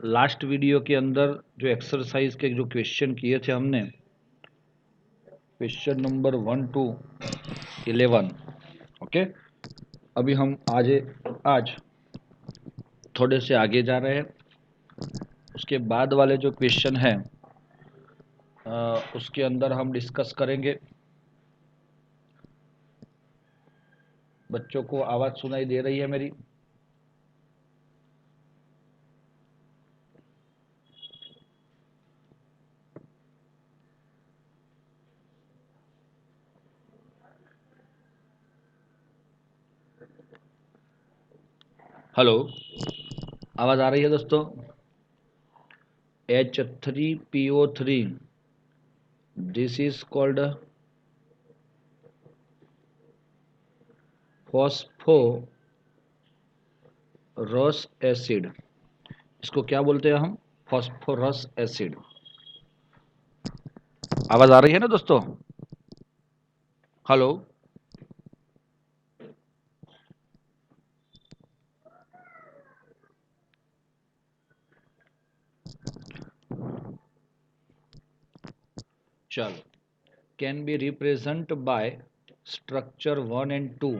Last video के अंदर जो एक्सरसाइज के जो क्वेश्चन किए थे हमने, क्वेश्चन नंबर 1 to 11, ओके। अभी हम आज थोड़े से आगे जा रहे हैं। उसके बाद वाले जो क्वेश्चन हैं उसके अंदर हम डिस्कस करेंगे। बच्चों को आवाज़ सुनाई दे रही है मेरी? हेलो, आवाज़ आ रही है दोस्तों? H3PO3, this is called phosphorous acid. इसको क्या बोलते हैं हम? Phosphorous acid. आवाज़ आ रही है ना दोस्तों? हेलो, चलो। Can be represent by structure 1 and 2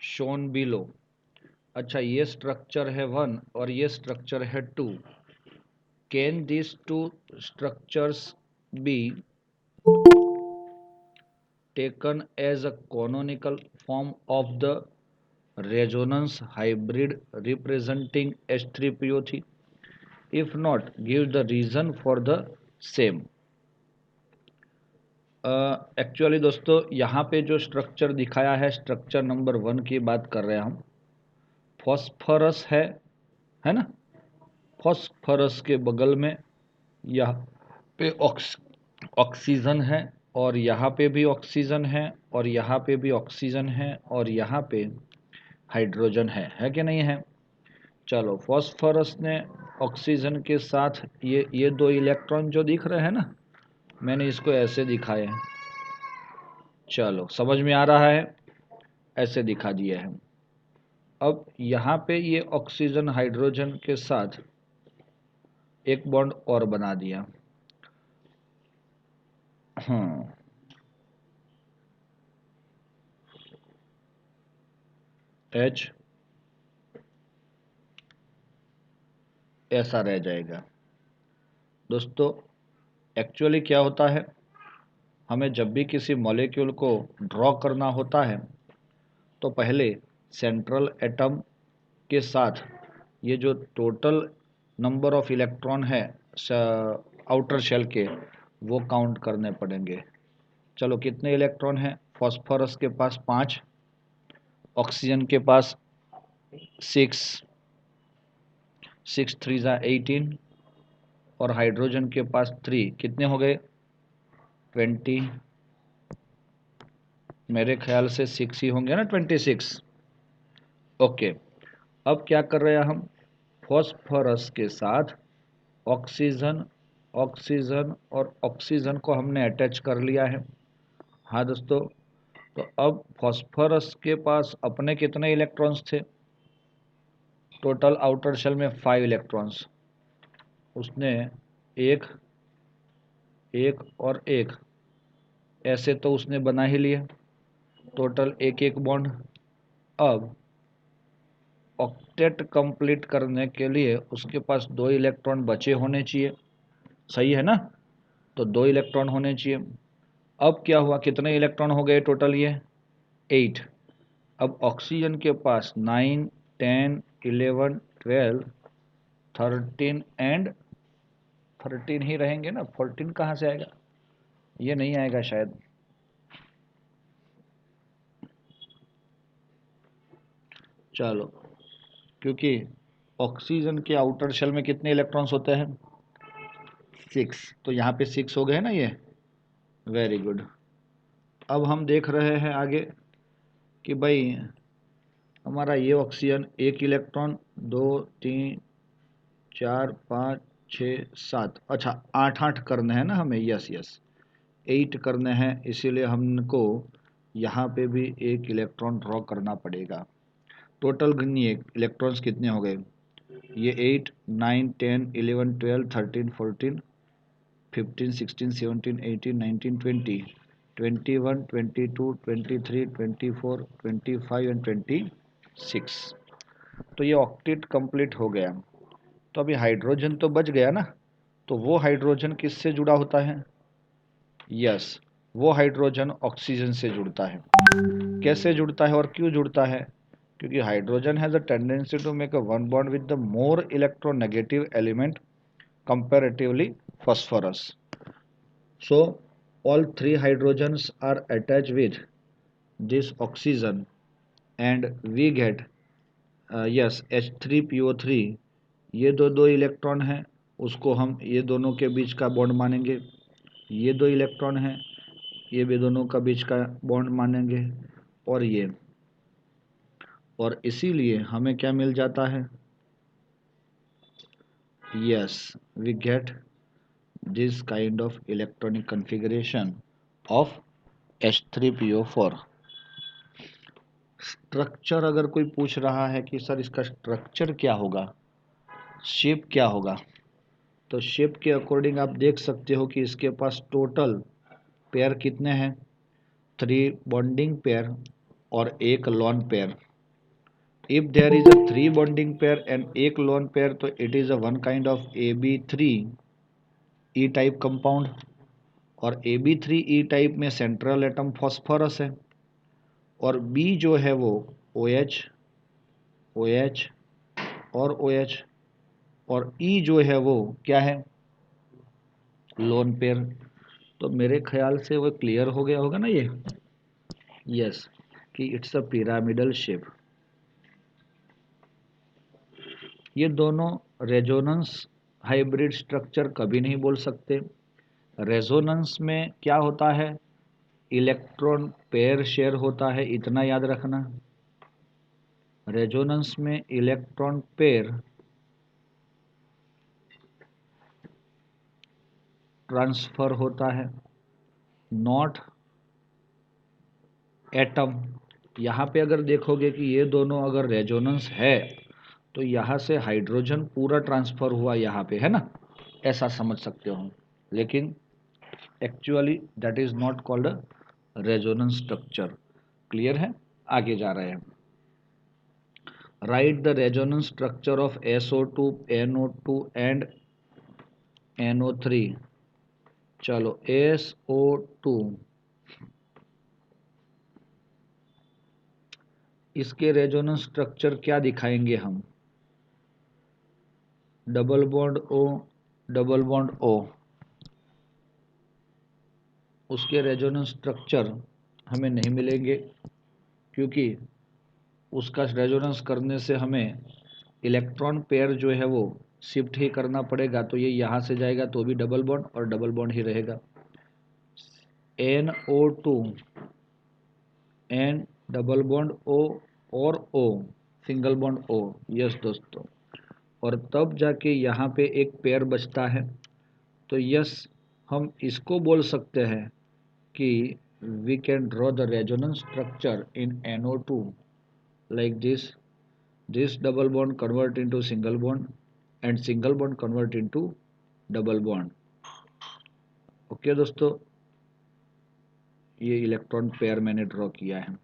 shown below. अच्छा, ये स्ट्रक्चर है 1 और ये स्ट्रक्चर है 2। Can this two structures be taken as a canonical form of the resonance hybrid representing H3PO3? If not, give the reason for the same. Actually दोस्तों, यहाँ पे जो स्ट्रक्चर दिखाया है, स्ट्रक्चर नंबर 1 की बात कर रहे हैं हम। फॉस्फोरस है ना? फॉस्फोरस के बगल में यहाँ पे ऑक्सीजन है, और यहाँ पे भी ऑक्सीजन है, और यहाँ पे भी ऑक्सीजन है, और यहाँ पे हाइड्रोजन है कि नहीं है? चलो, फॉस्फोरस ने ऑक्सीजन के साथ ये दो इलेक्ट्रॉन जो दिख रहे हैं ना, मैंने इसको ऐसे दिखाए हैं। चलो, समझ में आ रहा है? ऐसे दिखा दिए हैं। अब यहाँ पे ये ऑक्सीजन हाइड्रोजन के साथ एक बॉन्ड और बना दिया। H ऐसा रह जाएगा। दोस्तों, एक्चुअली क्या होता है, हमें जब भी किसी मॉलिक्यूल को ड्रॉ करना होता है तो पहले सेंट्रल एटम के साथ ये जो टोटल नंबर ऑफ इलेक्ट्रॉन है आउटर शेल के, वो काउंट करने पड़ेंगे। चलो, कितने इलेक्ट्रॉन हैं? फॉस्फोरस के पास 5, ऑक्सीजन के पास 6, 6 3 18, और हाइड्रोजन के पास 3। कितने हो गए? 20। मेरे ख्याल से 6 ही होंगे ना, 26। ओके। अब क्या कर रहे हैं हम? फॉस्फोरस के साथ ऑक्सीजन, ऑक्सीजन और ऑक्सीजन को हमने अटैच कर लिया है। हाँ दोस्तों, तो अब फॉस्फोरस के पास अपने कितने इलेक्ट्रॉन्स थे? टोटल आउटर शेल में 5 इलेक्ट्रॉन्स। उसने एक, एक और एक, ऐसे तो उसने बना ही लिए, टोटल एक एक बॉन्ड। अब ऑक्टेट कंप्लीट करने के लिए उसके पास 2 इलेक्ट्रॉन बचे होने चाहिए, सही है ना? तो 2 इलेक्ट्रॉन होने चाहिए। अब क्या हुआ, कितने इलेक्ट्रॉन हो गए टोटल? ये 8। अब ऑक्सीजन के पास 9, 10, 11, 12, 13 एंड 13 ही रहेंगे ना, 14 कहाँ से आएगा? ये नहीं आएगा शायद। चलो, क्योंकि ऑक्सीजन के आउटर शेल में कितने इलेक्ट्रॉन्स होते हैं? 6, तो यहाँ पे 6 हो गए ना ये। Very good. अब हम देख रहे हैं आगे कि भाई हमारा ये ऑक्सीजन, एक इलेक्ट्रॉन, 2, 3, 4, 5, 6, 7, अच्छा 8 8 करने हैं ना हमें। यस यस, 8 करने हैं, इसीलिए हमको यहाँ पे भी एक इलेक्ट्रॉन ड्रॉ करना पड़ेगा। टोटल गिनिए इलेक्ट्रॉन्स कितने हो गए? ये 8 9 10 11 12 13 14 15 16 17 18 19 20 21 22 23 24 25 एंड 26। तो ये ऑक्टेट कंप्लीट हो गया। तो अभी हाइड्रोजन तो बच गया ना, तो वो हाइड्रोजन किससे जुड़ा होता है? यस, वो हाइड्रोजन ऑक्सीजन से जुड़ता है। कैसे जुड़ता है और क्यों जुड़ता है? क्योंकि hydrogen has a tendency to make a one bond with the more electronegative element comparatively phosphorus. So all three hydrogens are attached with this oxygen and we get yes H3PO3। ये दो इलेक्ट्रॉन हैं, उसको हम ये दोनों के बीच का bond मानेंगे। ये दो इलेक्ट्रॉन हैं, ये भी दोनों का बीच का बॉन्ड मानेंगे। और ये, और इसीलिए हमें क्या मिल जाता है? Yes, we get this kind of electronic configuration of H3PO4। Structure अगर कोई पूछ रहा है कि सर इसका स्ट्रक्चर क्या होगा, शेप क्या होगा, तो शेप के अकॉर्डिंग आप देख सकते हो कि इसके पास टोटल पेयर कितने हैं? 3 बॉन्डिंग पेयर और एक lone pair. If there is a 3 bonding pair and एक लॉन पेयर, तो it is a one kind of AB3 E type compound. और AB3 टाइप में सेंट्रल एटम फॉस्फोरस है, और B जो है वो OH OH और OH, और E जो है वो क्या है? Lone pair. तो मेरे ख्याल से वो क्लियर हो गया होगा ना ये। यस, कि इट्स अ पिरामिडल शेप। ये दोनों रेजोनेंस हाइब्रिड स्ट्रक्चर कभी नहीं बोल सकते। रेजोनेंस में क्या होता है? इलेक्ट्रॉन पेयर शेयर होता है, इतना याद रखना। रेजोनेंस में इलेक्ट्रॉन पेयर ट्रांसफर होता है, नॉट एटम। यहाँ पे अगर देखोगे कि ये दोनों अगर रेजोनेंस है, तो यहाँ से हाइड्रोजन पूरा ट्रांसफर हुआ यहाँ पे, है ना, ऐसा समझ सकते हो। लेकिन actually that is not called a resonance structure. Clear है? आगे जा रहे हैं। Right the resonance structure of SO2 NO2 and NO3। चलो SO2, इसके रेजोनेंस स्ट्रक्चर क्या दिखाएंगे हम? Double bond O, double bond O। उसके रेजोनेंस स्ट्रक्चर हमें नहीं मिलेंगे, क्योंकि उसका रेजोनेंस करने से हमें इलेक्ट्रॉन पेयर जो है वो शिफ्ट ही करना पड़ेगा। तो ये यहाँ से जाएगा तो भी डबल बॉन्ड और डबल बॉन्ड ही रहेगा। NO2 N double bond O और O single bond O। Yes दोस्तों, और तब जाके यहाँ पे एक पेयर बचता है। तो यस, हम इसको बोल सकते हैं कि we can draw the resonance structure in NO2 like this double bond convert into single bond and single bond convert into double bond। Okay दोस्तों, ये इलेक्ट्रॉन पेयर मैंने ड्रॉ किया है।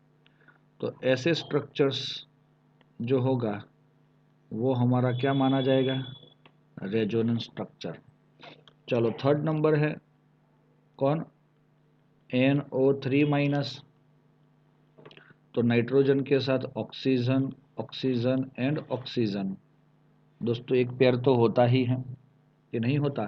तो ऐसे स्ट्रक्चर्स जो होगा वो हमारा क्या माना जाएगा? Resonance structure. चलो थर्ड नंबर है कौन? NO3 minus. तो नाइट्रोजन के साथ ऑक्सीजन, ऑक्सीजन एंड ऑक्सीजन। दोस्तों एक पेयर तो होता ही है, कि नहीं होता?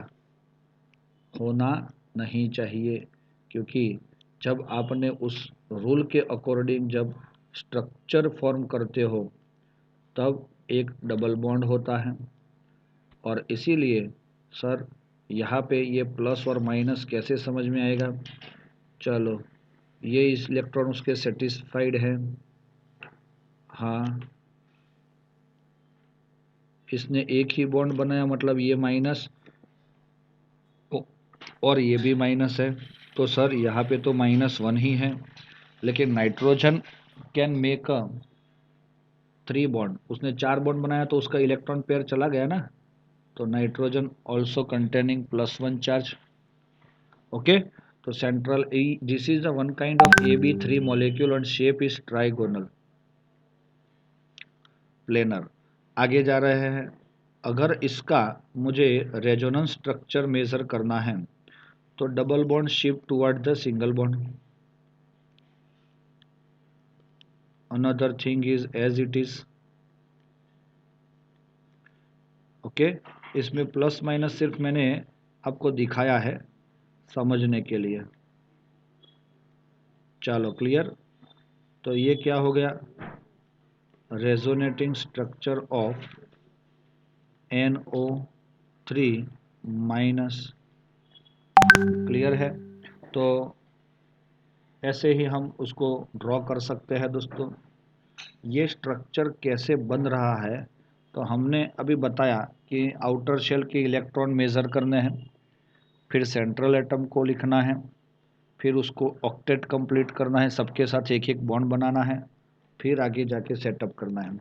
होना नहीं चाहिए, क्योंकि जब आपने उस रूल के अकॉर्डिंग जब स्ट्रक्चर फॉर्म करते हो तब एक डबल बॉन्ड होता है। और इसीलिए सर यहाँ पे ये प्लस और माइनस कैसे समझ में आएगा? चलो, ये इस इलेक्ट्रॉन उसके सेटिस्फाइड है, हाँ, इसने एक ही बॉन्ड बनाया, मतलब ये माइनस और ये भी माइनस है। तो सर यहाँ पे तो -1 ही है। लेकिन nitrogen can make a 3 bond, उसने 4 बॉन्ड बनाया तो उसका इलेक्ट्रॉन पेयर चला गया ना, तो nitrogen also containing +1 charge. Okay, तो central this is the one kind of AB3 molecule and shape is trigonal planar. आगे जा रहे हैं, अगर इसका मुझे रेजोनेंस स्ट्रक्चर मेजर करना है तो double bond shift toward the single bond, another thing is as it is. Okay, इसमें प्लस माइनस सिर्फ मैंने आपको दिखाया है समझने के लिए। चलो क्लियर, तो ये क्या हो गया, resonating structure of NO3 minus. Clear है, तो ऐसे ही हम उसको ड्रॉ कर सकते हैं दोस्तों। ये स्ट्रक्चर कैसे बन रहा है, तो हमने अभी बताया कि आउटर शेल के इलेक्ट्रॉन मेज़र करने हैं, फिर सेंट्रल एटम को लिखना है, फिर उसको ऑक्टेट कंप्लीट करना है, सबके साथ एक एक बॉन्ड बनाना है, फिर आगे जाके सेटअप करना है।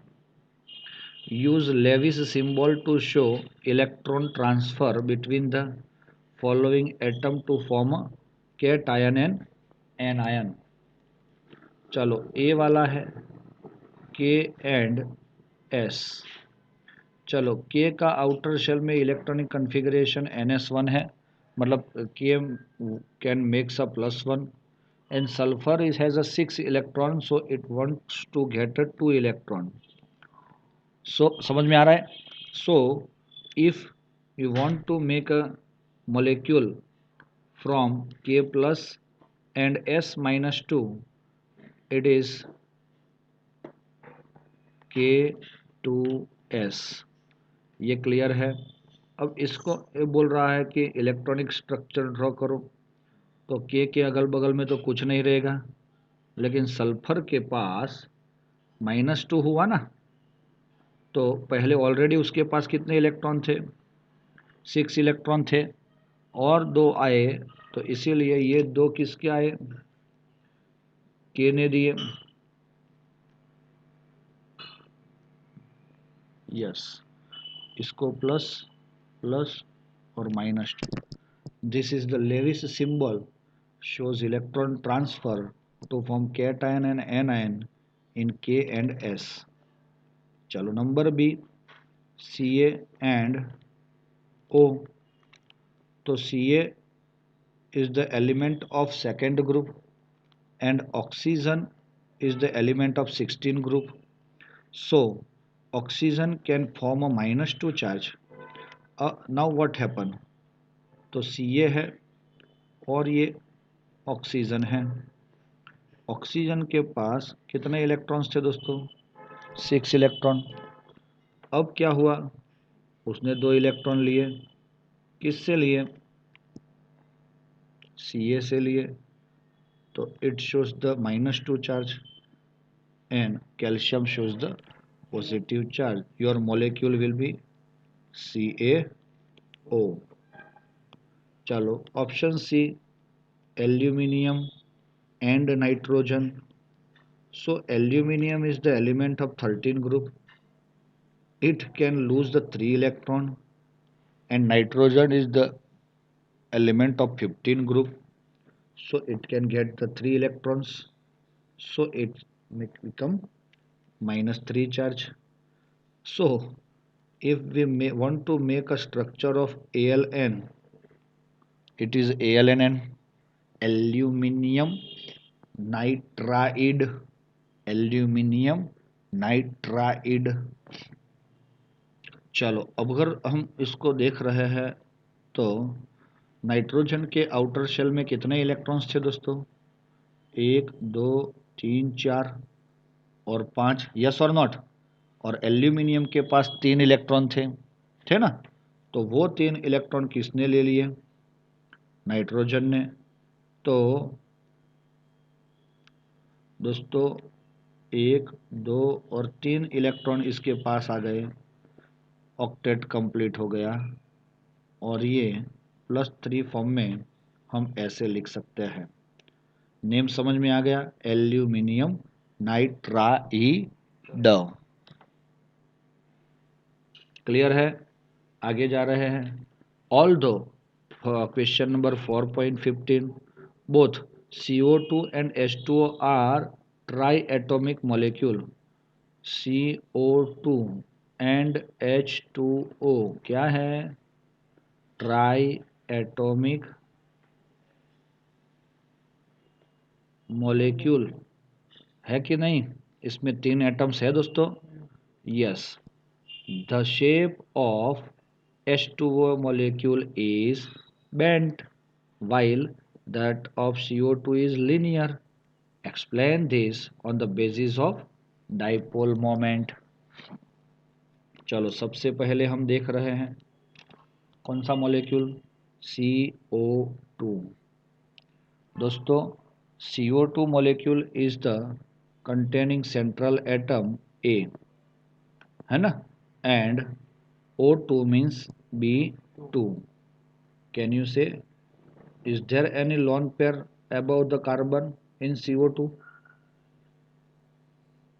Use Lewis symbol to show electron transfer between the following atom to form cation and anion. चलो, ए वाला है के एंड एस। चलो, के का आउटर शेल में इलेक्ट्रॉनिक कन्फिग्रेशन NS1 है, मतलब के can makes a +1 and sulfur has a 6 electron, so it wants to get a 2 electron. So समझ में आ रहा है। So if you want to make a molecule from K plus and S minus 2, it is K2S। ये clear है। अब इसको ये बोल रहा है कि इलेक्ट्रॉनिक स्ट्रक्चर ड्रॉ करो, तो के अगल बगल में तो कुछ नहीं रहेगा, लेकिन सल्फर के पास -2 हुआ ना, तो पहले ऑलरेडी उसके पास कितने इलेक्ट्रॉन थे, 6 इलेक्ट्रॉन थे, और 2 आए, तो इसीलिए ये 2 किसके आए, के ने दिए। यस, इसको प्लस प्लस और -2। This is the Lewis symbol shows electron transfer to form cation and anion in K and S। चलो number B, Ca and O। तो Ca is the element of second group and oxygen is the element of 16 group, so oxygen can form a -2 charge। now what happen, तो Ca है और ये oxygen है। Oxygen के पास कितने electrons थे दोस्तों, 6 इलेक्ट्रॉन। अब क्या हुआ, उसने 2 इलेक्ट्रॉन लिए, किससे लिए, Ca से लिए, तो it shows the -2 charge and calcium shows the positive charge, your molecule will be CaO। चलो option C, aluminium and nitrogen। so aluminium is the element of 13 group, it can lose the 3 electron, and nitrogen is the element of 15 group, so it can get the 3 electrons, so it may become -3 charge। so if we want to make a structure of ALN, it is ALNN, aluminium nitride, aluminium nitride। चलो अब अगर हम इसको देख रहे हैं, तो nitrogen के आउटर शेल में कितने इलेक्ट्रॉन्स थे दोस्तों, 1 2 3 4 और 5, यस और नॉट। और एल्यूमिनियम के पास 3 इलेक्ट्रॉन थे ना, तो वो 3 इलेक्ट्रॉन किसने ले लिए, नाइट्रोजन ने। तो दोस्तों 1 2 और 3 इलेक्ट्रॉन इसके पास आ गए, ऑक्टेट कंप्लीट हो गया, और ये +3 फॉर्म में हम ऐसे लिख सकते हैं। नेम समझ में आ गया, एल्यूमिनियम नाइट्राइड। क्लियर है? आगे जा रहे हैं। Although question number 4.15 both CO2 and H2O are triatomic molecule. CO2 and H2O क्या है? ट्राई एटॉमिक मॉलिक्यूल है कि नहीं? इसमें 3 एटम्स है दोस्तों। Yes, the shape of H2O molecule is bent while that of CO2 is linear. Explain this on the basis of dipole moment. चलो सबसे पहले हम देख रहे हैं कौन सा मॉलिक्यूल? CO2। दोस्तों CO2 molecule is the containing central atom A, है ना, and O2 means B2. Can you say, is there any lone pair above the carbon in CO2?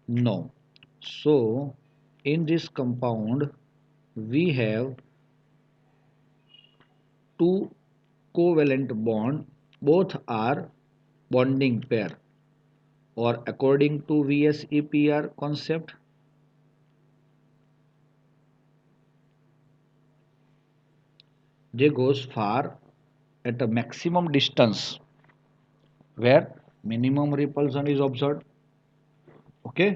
No. So in this compound we have two covalent bond, both are bonding pair, or according to VSEPR concept, they goes far at a maximum distance where minimum repulsion is observed. Okay,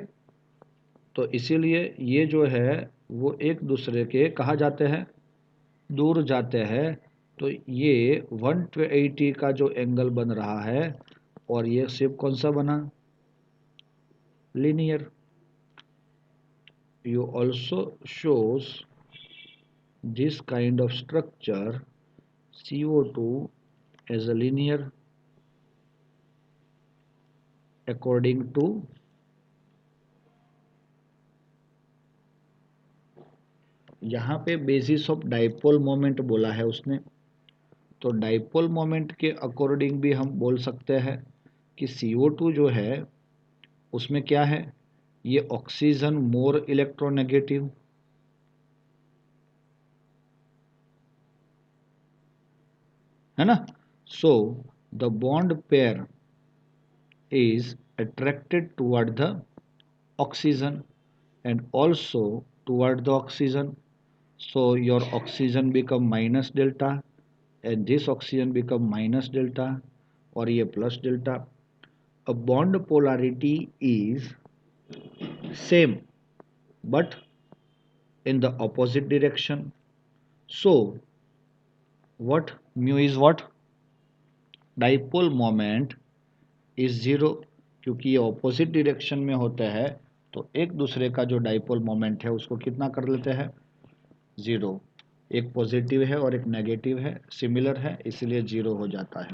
तो इसीलिए ये जो है वो एक दूसरे के कहाँ जाते हैं? दूर जाते हैं। तो ये 180 का जो एंगल बन रहा है और ये शेप कौन सा बना? Linear. You also shows this kind of structure CO2 as a linear according to यहाँ पे बेसिस ऑफ डाइपोल मोमेंट बोला है उसने, तो डाइपोल मोमेंट के अकॉर्डिंग भी हम बोल सकते हैं कि CO2 जो है उसमें क्या है? ये ऑक्सीजन मोर इलेक्ट्रोनेगेटिव, है ना। So the bond pair is attracted toward the oxygen and also toward the oxygen, so your oxygen become minus delta and this oxygen become minus delta और ये plus delta. A bond polarity is same but in the opposite direction, so what mu is what? Dipole moment is zero, क्योंकि ये opposite direction में होता है तो एक दूसरे का जो डाइपोल मोमेंट है उसको कितना कर लेते हैं? ज़ीरो। एक पॉजिटिव है और एक नेगेटिव है, सिमिलर है, इसलिए ज़ीरो हो जाता है।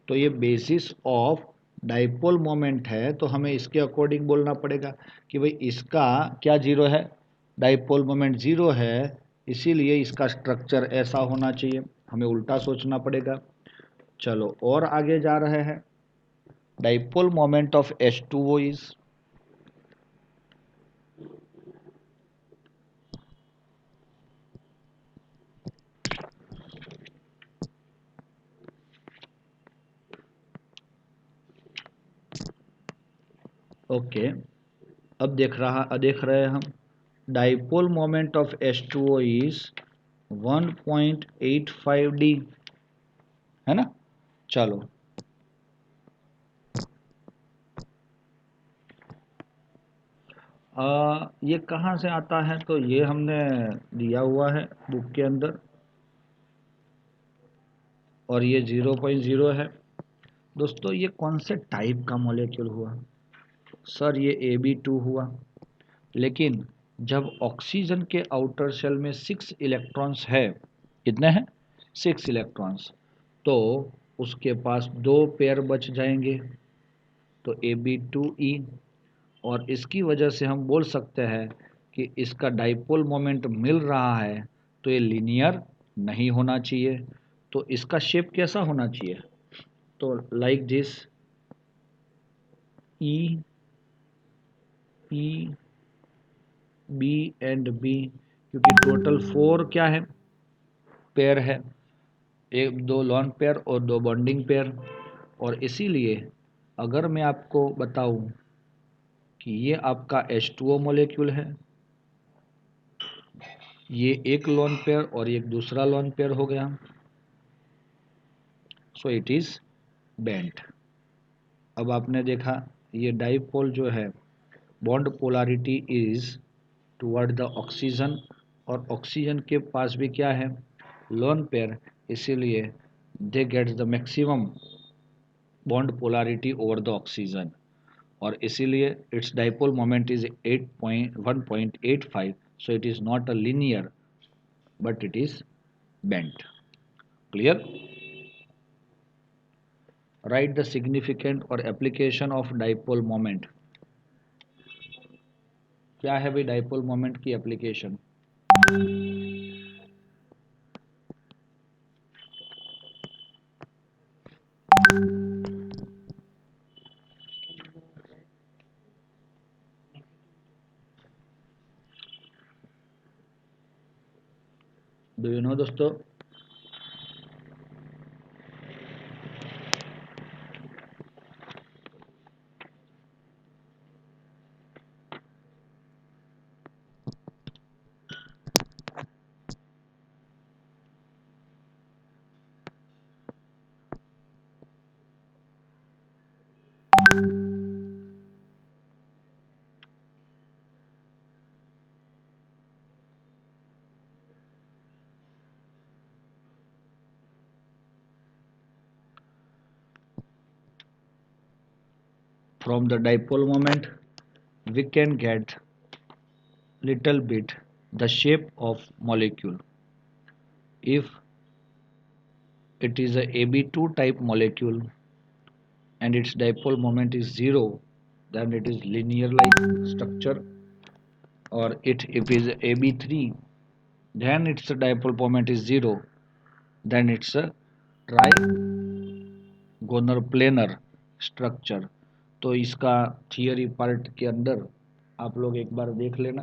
तो ये बेसिस ऑफ डाइपोल मोमेंट है, तो हमें इसके अकॉर्डिंग बोलना पड़ेगा कि भाई इसका क्या ज़ीरो है? डाइपोल मोमेंट ज़ीरो है, इसीलिए इसका स्ट्रक्चर ऐसा होना चाहिए। हमें उल्टा सोचना पड़ेगा। चलो और आगे जा रहे हैं। Dipole moment of H2O is okay. अब देख रहे हैं हम dipole moment of H2O is 1.85D, है ना। चलो ये कहाँ से आता है? तो ये हमने दिया हुआ है बुक के अंदर और ये 0.0 है। दोस्तों ये कौन से टाइप का मॉलिक्यूल हुआ? सर ये Ab2 हुआ, लेकिन जब ऑक्सीजन के आउटर शेल में 6 इलेक्ट्रॉन्स है, कितने हैं? 6 इलेक्ट्रॉन्स, तो उसके पास 2 पेयर बच जाएंगे, तो Ab2E, और इसकी वजह से हम बोल सकते हैं कि इसका डाइपोल मोमेंट मिल रहा है, तो ये लीनियर नहीं होना चाहिए। तो इसका शेप कैसा होना चाहिए? तो like this, E, P, B and B, क्योंकि टोटल 4 क्या है, पेयर है, एक 2 लॉन पेयर और 2 बॉन्डिंग पेयर। और इसीलिए अगर मैं आपको बताऊं कि ये आपका H2O मॉलिक्यूल है, ये एक लॉन पेयर और एक दूसरा लॉन पेयर हो गया, सो इट इज बेंट। अब आपने देखा ये डाइपोल जो है, bond polarity is toward the oxygen, और ऑक्सीजन के पास भी क्या है, लोन पेयर, इसीलिए they gets the maximum bond polarity over the oxygen, और इसीलिए its dipole moment is 1.85, so it is not a linear but it is bent. Clear? Right the significant और एप्लीकेशन ऑफ डाइपोल मोमेंट। क्या है भाई dipole moment की application? Do you know दोस्तों? From the dipole moment we can get little bit the shape of molecule. If it is a AB2 type molecule and its dipole moment is 0, then it is linear like structure, or if it is AB3, then its dipole moment is 0, then it's a trigonal planar structure. तो इसका theory part के अंदर आप लोग एक बार देख लेना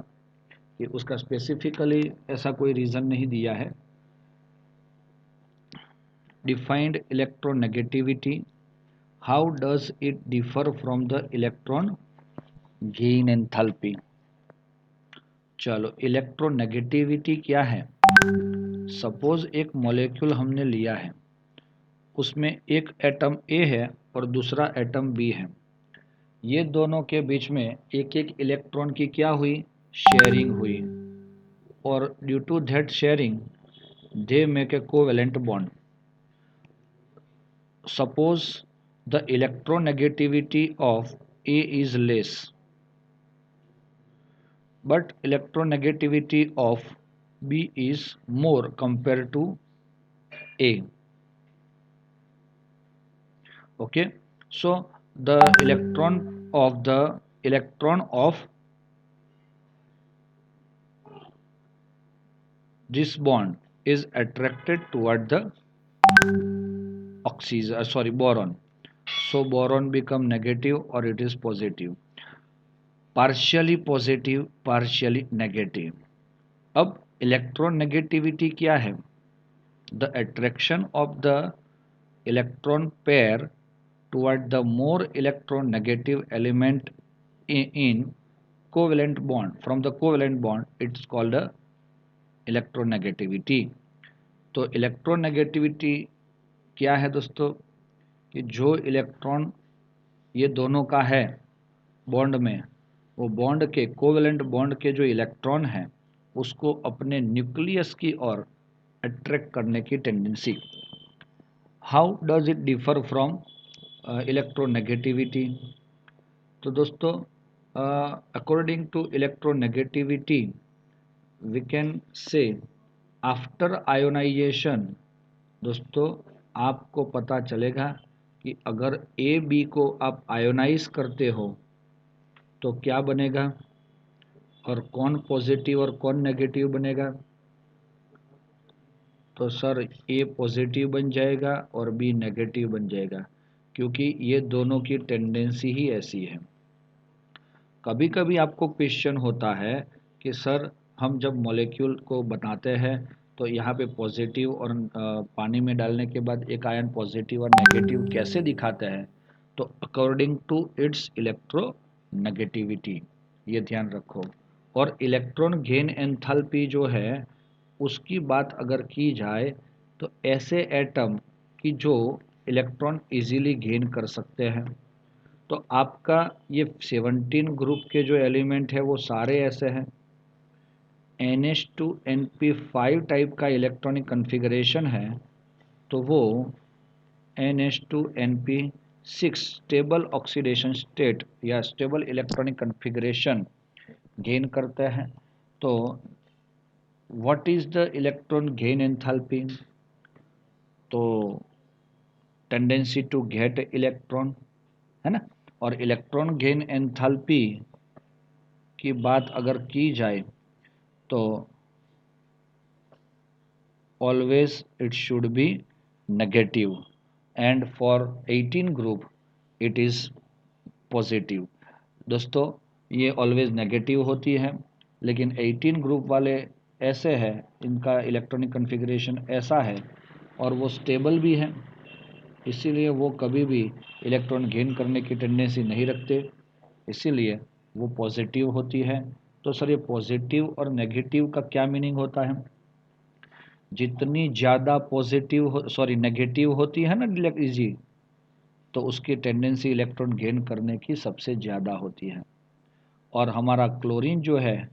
कि उसका स्पेसिफिकली ऐसा कोई रीज़न नहीं दिया है। Defined electronegativity, how does it differ from the electron gain enthalpy. चलो, इलेक्ट्रोनेगेटिविटी क्या है? सपोज एक मॉलिक्यूल हमने लिया है, उसमें एक एटम ए है और दूसरा एटम बी है, ये दोनों के बीच में एक एक इलेक्ट्रॉन की क्या हुई, शेयरिंग हुई, और due to that sharing they make a covalent bond. Suppose the electronegativity of A is less but electronegativity of B is more compared to A. Okay, so the electron of this bond is attracted toward the oxygen, boron. So boron become negative or it is positive, partially positive, partially negative. अब electronegativity क्या है? The attraction of the electron pair toward the more electronegative element in covalent bond. From the covalent bond, it's called a electronegativity. तो electronegativity क्या है दोस्तों? कि जो electron ये दोनों का है बॉन्ड में, वो बॉन्ड के कोवेलेंट बॉन्ड के जो इलेक्ट्रॉन हैं उसको अपने न्यूक्लियस की ओर अट्रैक्ट करने की tendency. How does it differ from electronegativity? तो दोस्तों, according to electronegativity we can say after ionization, दोस्तों आपको पता चलेगा कि अगर ए बी को आप आयोनाइज करते हो तो क्या बनेगा, और कौन पॉजिटिव और कौन नेगेटिव बनेगा? तो सर ए पॉजिटिव बन जाएगा और बी नेगेटिव बन जाएगा, क्योंकि ये दोनों की टेंडेंसी ही ऐसी है। कभी कभी आपको क्वेश्चन होता है कि सर हम जब मॉलिक्यूल को बनाते हैं तो यहाँ पे पॉजिटिव और पानी में डालने के बाद एक आयन पॉजिटिव और नेगेटिव कैसे दिखाते हैं, तो अकॉर्डिंग टू इट्स इलेक्ट्रोनेगेटिविटी, ये ध्यान रखो। और इलेक्ट्रॉन गेन एंथैल्पी जो है उसकी बात अगर की जाए तो ऐसे एटम की जो इलेक्ट्रॉन इजीली गेन कर सकते हैं, तो आपका ये 17 ग्रुप के जो एलिमेंट है वो सारे ऐसे हैं। NH2NP5 टाइप का इलेक्ट्रॉनिक कन्फिगरेशन है तो वो NH2NP6 स्टेबल ऑक्सीडेशन स्टेट या स्टेबल इलेक्ट्रॉनिक कन्फिगरेशन गेन करते हैं। तो what is the electron gain enthalpy, तो टेंडेंसी टू गेट इलेक्ट्रॉन, है ना। और इलेक्ट्रॉन गेन एंथैल्पी की बात अगर की जाए तो always it should be negative and for 18 group it is positive. दोस्तों ये ऑलवेज नेगेटिव होती है, लेकिन 18 ग्रुप वाले ऐसे हैं, इनका इलेक्ट्रॉनिक कन्फिग्रेशन ऐसा है और वो स्टेबल भी है, इसीलिए वो कभी भी इलेक्ट्रॉन गेन करने की टेंडेंसी नहीं रखते, इसीलिए वो पॉजिटिव होती है। तो सर ये पॉजिटिव और नेगेटिव का क्या मीनिंग होता है, जितनी ज़्यादा नेगेटिव होती है ना इजी, तो उसकी टेंडेंसी इलेक्ट्रॉन गेन करने की सबसे ज़्यादा होती है। और हमारा क्लोरीन जो है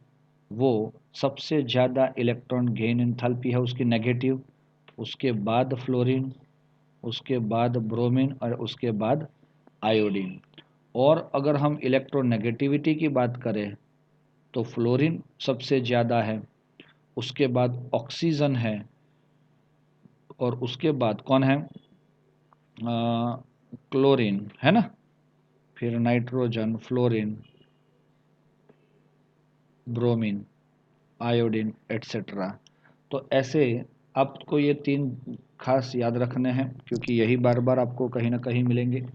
वो सबसे ज़्यादा इलेक्ट्रॉन गेन एंथैल्पी है उसकी नेगेटिव, उसके बाद फ्लोरीन, उसके बाद ब्रोमीन और उसके बाद आयोडीन। और अगर हम इलेक्ट्रोनेगेटिविटी की बात करें तो फ्लोरीन सबसे ज़्यादा है, उसके बाद ऑक्सीजन है और उसके बाद कौन है, क्लोरीन, है ना, फिर nitrogen, fluorine, bromine, iodine etcetera. तो ऐसे आपको ये तीन खास याद रखने हैं क्योंकि यही बार बार आपको कहीं ना कहीं मिलेंगे।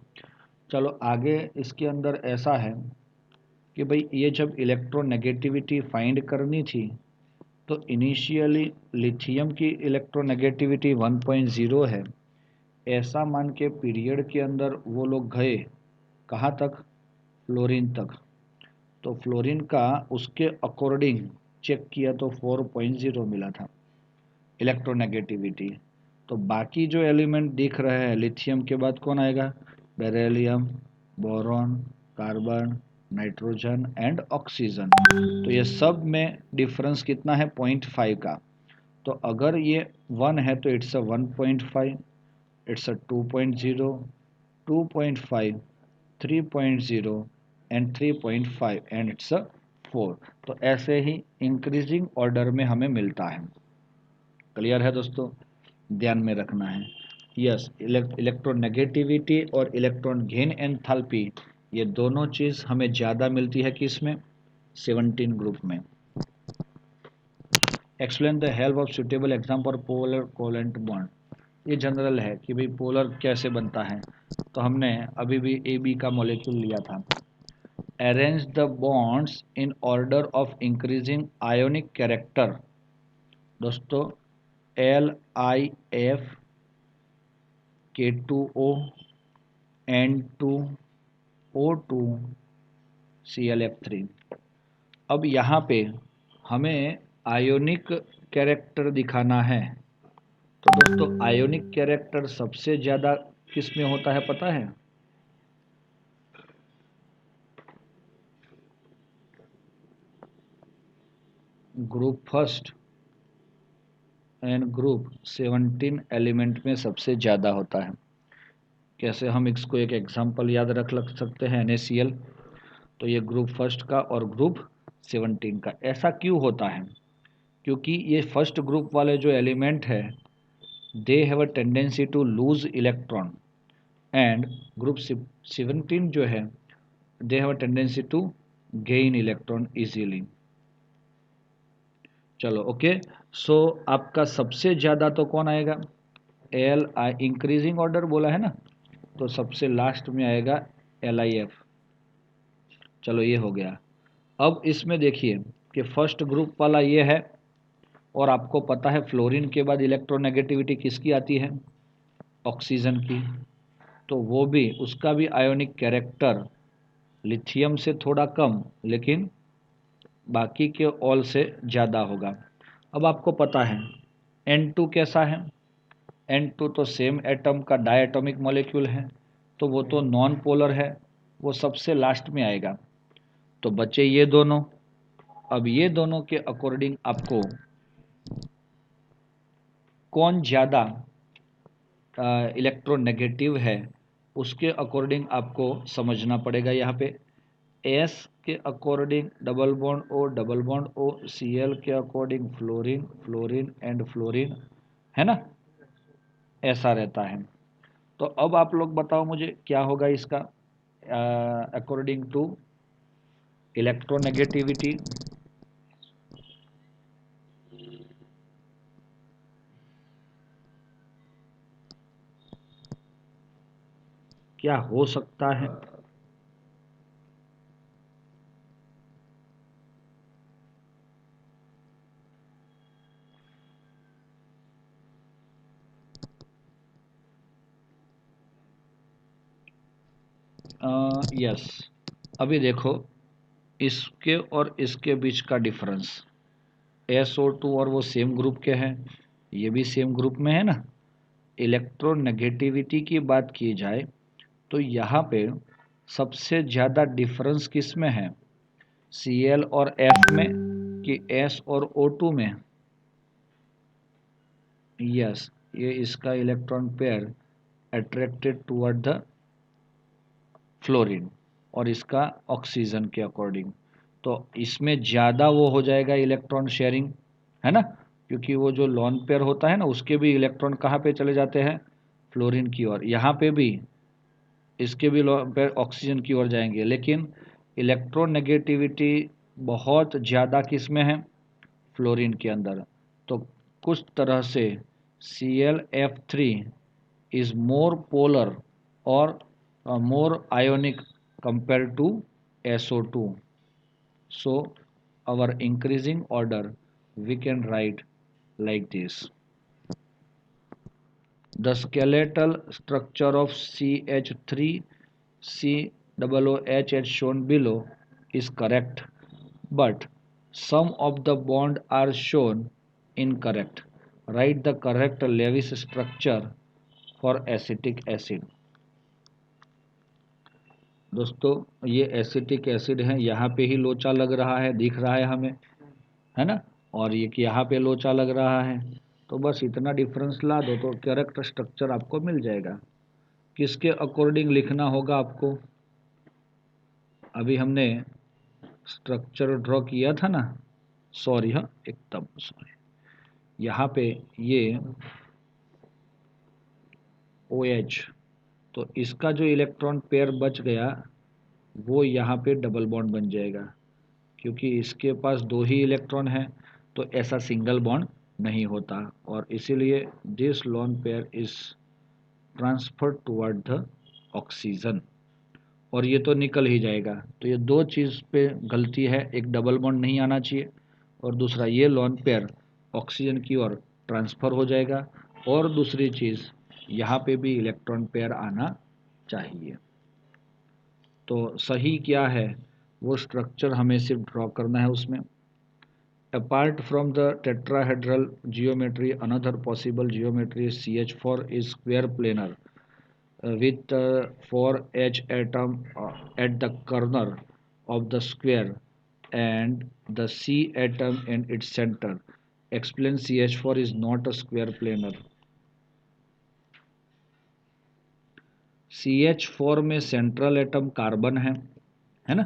चलो आगे इसके अंदर ऐसा है कि भाई ये जब इलेक्ट्रोनेगेटिविटी फाइंड करनी थी तो इनिशियली लिथियम की इलेक्ट्रोनेगेटिविटी 1.0 है, ऐसा मान के पीरियड के अंदर वो लोग गए कहाँ तक, फ्लोरीन तक। तो फ्लोरीन का उसके अकॉर्डिंग चेक किया तो 4.0 मिला था इलेक्ट्रोनेगेटिविटी। तो बाकी जो एलिमेंट दिख रहे हैं लिथियम के बाद कौन आएगा, beryllium, boron, carbon, nitrogen and oxygen. तो ये सब में डिफरेंस कितना है, 0.5 का। तो अगर ये 1 है तो it's a 1.5, it's a 2.0, 2.5, 3.0 and 3.5 and it's a 4। तो ऐसे ही इंक्रीजिंग ऑर्डर में हमें मिलता है। क्लियर है दोस्तों, ध्यान में रखना है। यस, इलेक्ट्रोनेगेटिविटी और इलेक्ट्रॉन गेन एंथैल्पी ये दोनों चीज़ हमें ज़्यादा मिलती है किसमें, 17 ग्रुप में। Explain the help of suitable exam for polar covalent bond, ये जनरल है कि भाई पोलर कैसे बनता है। तो हमने अभी भी ए बी का मॉलिक्यूल लिया था। Arrange the bonds in order of increasing ionic character. दोस्तों LIF, K2O, N2O2, ClF3। अब यहाँ पे हमें आयोनिक कैरेक्टर दिखाना है। तो दोस्तों आयोनिक कैरेक्टर सबसे ज़्यादा किस में होता है पता है, group first and group 17 element में सबसे ज़्यादा होता है। कैसे हम इसको एक एग्जांपल याद रख सकते हैं, NaCl। तो ये ग्रुप फर्स्ट का और ग्रुप 17 का। ऐसा क्यों होता है, क्योंकि ये फर्स्ट ग्रुप वाले जो एलिमेंट है they have a tendency to lose electron and group 17 जो है they have a tendency to gain electron easily. चलो ओके, सो आपका सबसे ज़्यादा तो कौन आएगा, LI, इंक्रीजिंग ऑर्डर बोला है ना, तो सबसे लास्ट में आएगा LIF। चलो ये हो गया। अब इसमें देखिए कि फर्स्ट ग्रुप वाला ये है, और आपको पता है फ्लोरीन के बाद इलेक्ट्रोनेगेटिविटी किसकी आती है? ऑक्सीजन की। तो वो भी, उसका भी आयोनिक कैरेक्टर लिथियम से थोड़ा कम, लेकिन बाकी के ऑल से ज़्यादा होगा। अब आपको पता है N2 कैसा है? N2 तो सेम एटम का डायटोमिक मॉलिक्यूल है, तो वो तो नॉन पोलर है, वो सबसे लास्ट में आएगा। तो बचे ये दोनों। अब ये दोनों के अकॉर्डिंग आपको कौन ज़्यादा इलेक्ट्रोनेगेटिव है, उसके अकॉर्डिंग आपको समझना पड़ेगा। यहाँ पे एस के according double bond O, Cl के according fluorine, fluorine and fluorine, है ना, ऐसा रहता है। तो अब आप लोग बताओ मुझे क्या होगा इसका अकॉर्डिंग टू इलेक्ट्रोनेगेटिविटी। क्या हो सकता है? यस, अभी देखो, इसके और इसके बीच का डिफरेंस, SO2 और वो सेम ग्रुप के हैं, ये भी सेम ग्रुप में है ना। इलेक्ट्रोनेगेटिविटी की बात की जाए तो यहाँ पे सबसे ज़्यादा डिफरेंस किस में है? Cl और F में कि S और O2 में? यस, ये इसका electron pair attracted toward the fluorine, और इसका ऑक्सीजन के अकॉर्डिंग। तो इसमें ज़्यादा वो हो जाएगा इलेक्ट्रॉन शेयरिंग, है ना, क्योंकि वो जो लॉन पेयर होता है ना, उसके भी इलेक्ट्रॉन कहाँ पे चले जाते हैं? फ्लोरीन की ओर। यहाँ पे भी इसके भी लॉन पेयर ऑक्सीजन की ओर जाएंगे, लेकिन इलेक्ट्रोनेगेटिविटी बहुत ज़्यादा किस में है? फ्लोरीन के अंदर। तो कुछ तरह से ClF3 is more polar or more ionic compared to SO2. So our increasing order we can write like this. The skeletal structure of CH3 COOH as shown below is correct, but some of the bonds are shown incorrect. Write the correct Lewis structure for acetic acid. दोस्तों, ये acetic acid है, यहाँ पे ही लोचा लग रहा है, दिख रहा है हमें, है ना, और ये कि यहाँ पे लोचा लग रहा है। तो बस इतना डिफरेंस ला दो तो करेक्ट स्ट्रक्चर आपको मिल जाएगा। किसके अकॉर्डिंग लिखना होगा आपको? अभी हमने स्ट्रक्चर ड्रॉ किया था ना, सॉरी, हाँ एकदम सॉरी, यहाँ पे ये OH, तो इसका जो इलेक्ट्रॉन पेयर बच गया वो यहाँ पे डबल बॉन्ड बन जाएगा, क्योंकि इसके पास दो ही इलेक्ट्रॉन हैं, तो ऐसा सिंगल बॉन्ड नहीं होता, और इसीलिए this lone pair is transfer toward the oxygen, और ये तो निकल ही जाएगा। तो ये दो चीज़ पे गलती है, एक डबल बॉन्ड नहीं आना चाहिए, और दूसरा ये लोन पेयर ऑक्सीजन की ओर ट्रांसफ़र हो जाएगा, और दूसरी चीज़ यहाँ पे भी इलेक्ट्रॉन पेयर आना चाहिए। तो सही क्या है वो स्ट्रक्चर हमें सिर्फ ड्रॉ करना है उसमें। Apart from the tetrahedral geometry, another possible geometry is CH4 is square planar with 4H atom at the corner of the square and the C atom in its center. Explain CH4 is not a square planar. CH4 में central atom carbon है ना,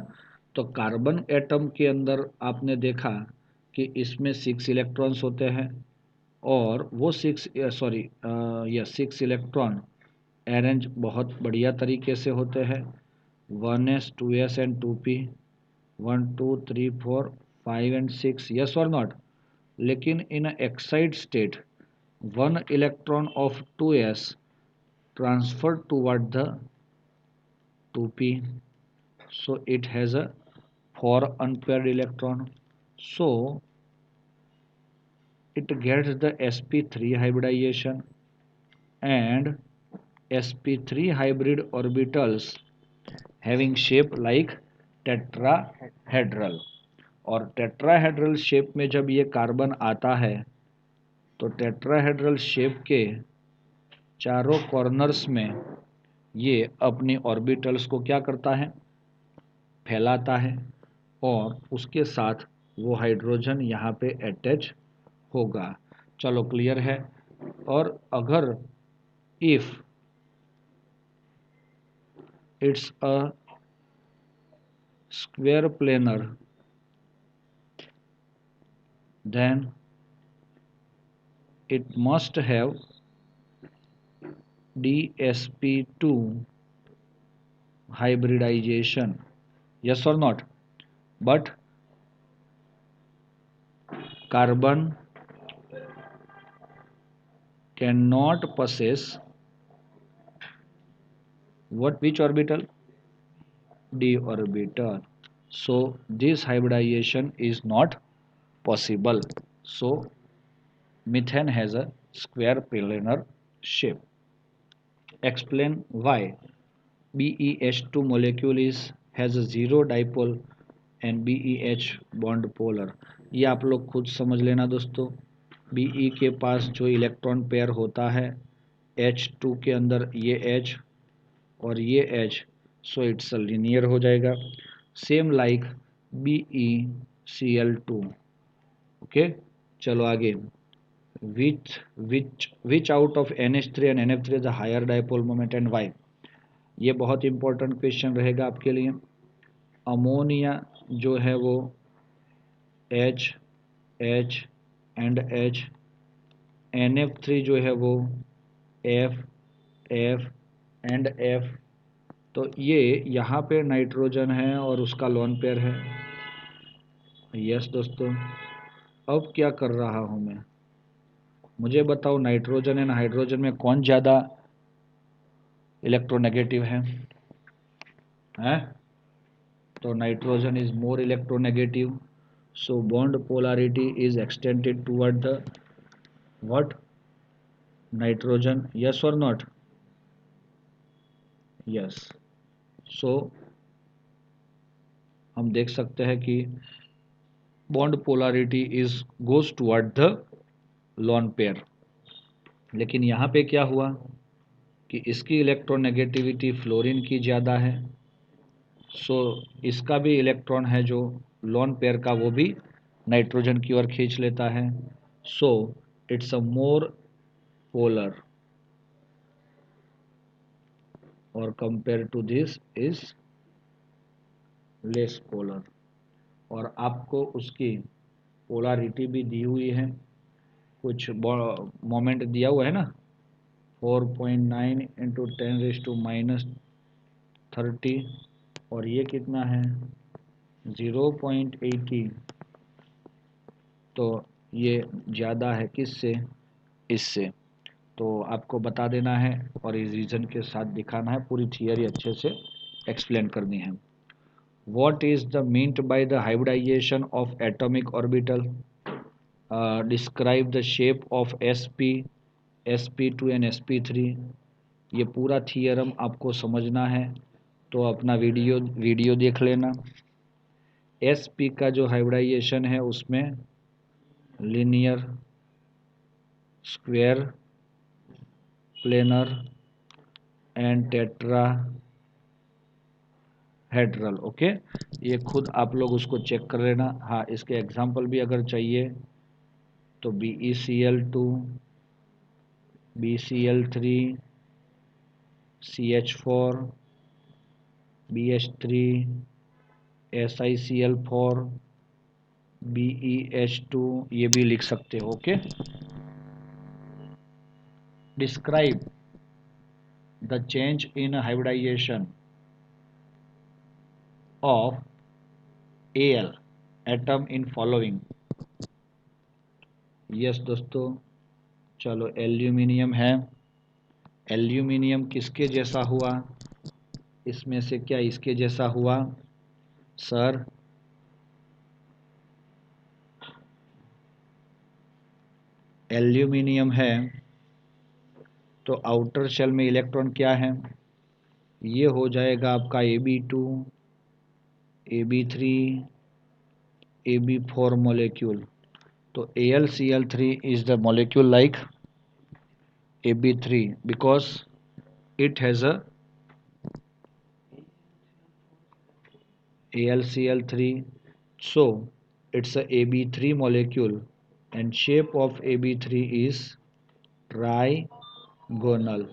तो carbon atom के अंदर आपने देखा कि इसमें 6 इलेक्ट्रॉन्स होते हैं, और वो 6 इलेक्ट्रॉन अरेंज बहुत बढ़िया तरीके से होते हैं, 1s 2s and 2p, 1 2 3 4 5 and 6, yes और नॉट। लेकिन in excited state 1 electron of 2s transferred toward the 2p, so it has a 4 unpaired electron, So it gets the sp3 hybridization, and sp3 hybrid orbitals having shape like tetrahedral. और tetrahedral shape में जब ये carbon आता है तो tetrahedral shape के चारों corners में ये अपनी ऑर्बिटल्स को क्या करता है, फैलाता है, और उसके साथ वो हाइड्रोजन यहाँ पे अटैच होगा। चलो क्लियर है। और अगर if it's a square planar then it must have dsp2 hybridization, yes or not? But carbon cannot possess which orbital? D orbital. So this hybridization is not possible. So methane has a square planar shape. Explain why BeH2 molecule has a zero dipole and BeH bond polar। ये आप लोग खुद समझ लेना दोस्तों। Be के पास जो electron pair होता है H2 के अंदर, ये H और ये H, सो इट्स लीनियर हो जाएगा, सेम लाइक BeCl2। ओके, चलो आगे। which out of NH3 and NF3 is a higher dipole moment and why? ये बहुत इंपॉर्टेंट क्वेश्चन रहेगा आपके लिए। अमोनिया जो है वो H H and H, NF3 जो है वो F F एंड F। तो ये यहाँ पे नाइट्रोजन है और उसका लोन पेयर है। यस दोस्तों, अब क्या कर रहा हूँ मैं, मुझे बताओ नाइट्रोजन एंड हाइड्रोजन में कौन ज़्यादा इलेक्ट्रोनेगेटिव है? तो nitrogen is more electronegative, so bond polarity is extended toward the what? Nitrogen, yes और नॉट? यस। सो हम देख सकते हैं कि bond polarity is goes toward the lone pair. लेकिन यहाँ पे क्या हुआ कि इसकी इलेक्ट्रोनेगेटिविटी फ्लोरीन की ज़्यादा है, सो इसका भी इलेक्ट्रॉन है जो लोन पेयर का, वो भी नाइट्रोजन की ओर खींच लेता है। So it's a more polar और compare to this is less polar. और आपको उसकी पोलैरिटी भी दी हुई है, कुछ मोमेंट दिया हुआ है ना, 4.9 इंटू 10⁻⁻30, और ये कितना है 0.80। तो ये ज़्यादा है किससे? इससे। तो आपको बता देना है और इस रीज़न के साथ दिखाना है, पूरी थियरी अच्छे से एक्सप्लेन करनी है। What is the meant by the hybridization of atomic orbital? Describe the shape of sp, sp2 and sp3। ये पूरा थियरम आपको समझना है तो अपना वीडियो देख लेना। sp का जो हाइब्रिडाइजेशन है उसमें linear, square, planar and tetrahedral. Okay, ये खुद आप लोग उसको चेक कर लेना। हाँ, इसके एग्जांपल भी अगर चाहिए तो BeCl2, BCl3, CH4, BH3, SiCl4, BeH2, ये भी लिख सकते हो। Okay, describe the change in hybridization of Al atom in following. Yes दोस्तों, चलो एल्यूमिनियम है, एल्यूमिनियम किसके जैसा हुआ? इसमें से क्या इसके जैसा हुआ? सर एल्यूमिनियम है तो आउटर शेल में इलेक्ट्रॉन क्या है, ये हो जाएगा आपका Ab2, Ab3, Ab4 molecule. तो AlCl3 is the molecule like Ab3 because it has a AlCl3, so it's a Ab3 molecule and shape of Ab3 is trigonal,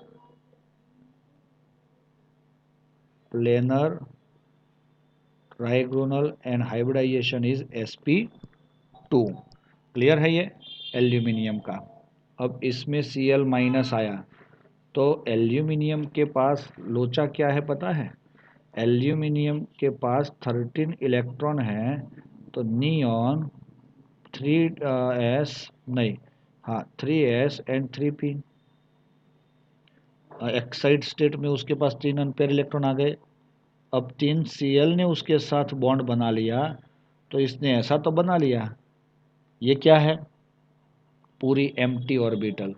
planar, trigonal and hybridization is sp2. Clear है ये aluminium का। अब इसमें Cl minus आया तो aluminium के पास लोचा क्या है पता है, एल्यूमिनियम के पास 13 इलेक्ट्रॉन है, तो नियॉन 3s नहीं, हाँ 3s and 3p। Exide state में उसके पास 3 अनपेयर इलेक्ट्रॉन आ गए। अब 3 Cl ने उसके साथ बॉन्ड बना लिया, तो इसने ऐसा तो बना लिया, ये क्या है पूरी एम्प्टी ऑर्बिटल,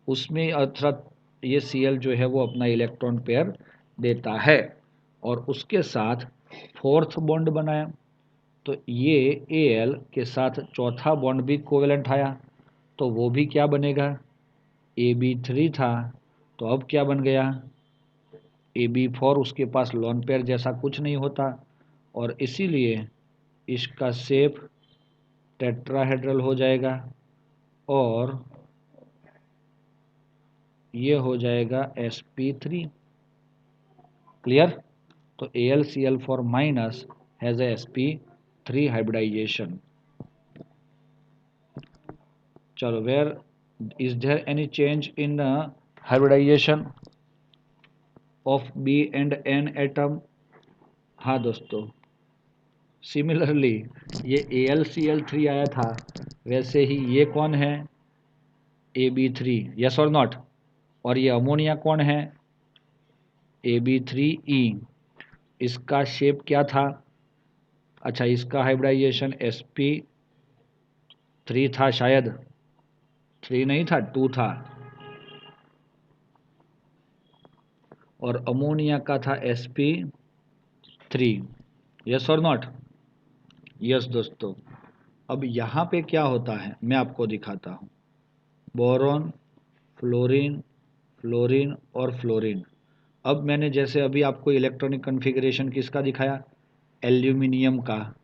उसमें अर्थात ये Cl जो है वो अपना इलेक्ट्रॉन पेयर देता है और उसके साथ फोर्थ बॉन्ड बनाया, तो ये Al के साथ चौथा बॉन्ड भी कोवेलेंट आया, तो वो भी क्या बनेगा, Ab3 था तो अब क्या बन गया Ab4, उसके पास लोन पेयर जैसा कुछ नहीं होता और इसीलिए इसका शेप टेट्राहेड्रल हो जाएगा और ये हो जाएगा sp3। क्लियर। तो AlCl4 minus has a sp3 hybridization. चलो, where is there any change in hybridization of B and N atom. हाँ दोस्तों, सिमिलरली ये AlCl3 आया था, वैसे ही ये कौन है Ab3, यस और नॉट, और ये अमोनिया कौन है Ab3E। इसका शेप क्या था, अच्छा इसका हाइब्रिडाइजेशन sp3 था, शायद 3 नहीं था 2 था, और अमोनिया का था sp3, यस और नॉट, यस दोस्तों। अब यहाँ पे क्या होता है मैं आपको दिखाता हूँ, बोरॉन, फ्लोरीन, फ्लोरीन और फ्लोरीन। अब मैंने जैसे अभी आपको इलेक्ट्रॉनिक कन्फिग्रेशन किसका दिखाया, एल्यूमिनियम का,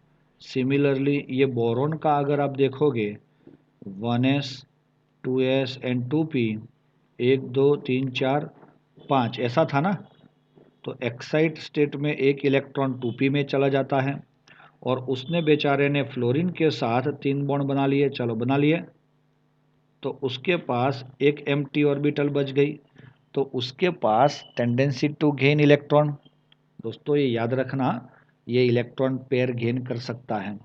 सिमिलरली ये बोरॉन का अगर आप देखोगे 1s 2s एंड 2p, 1 2 3 4 5 ऐसा था ना, तो एक्साइट स्टेट में एक इलेक्ट्रॉन 2p में चला जाता है और उसने बेचारे ने फ्लोरीन के साथ 3 बॉन्ड बना लिए, चलो बना लिए, तो उसके पास एक एम्प्टी ऑर्बिटल बच गई, तो उसके पास टेंडेंसी टू गेन इलेक्ट्रॉन। दोस्तों ये याद रखना, ये इलेक्ट्रॉन पेयर गेन कर सकता है।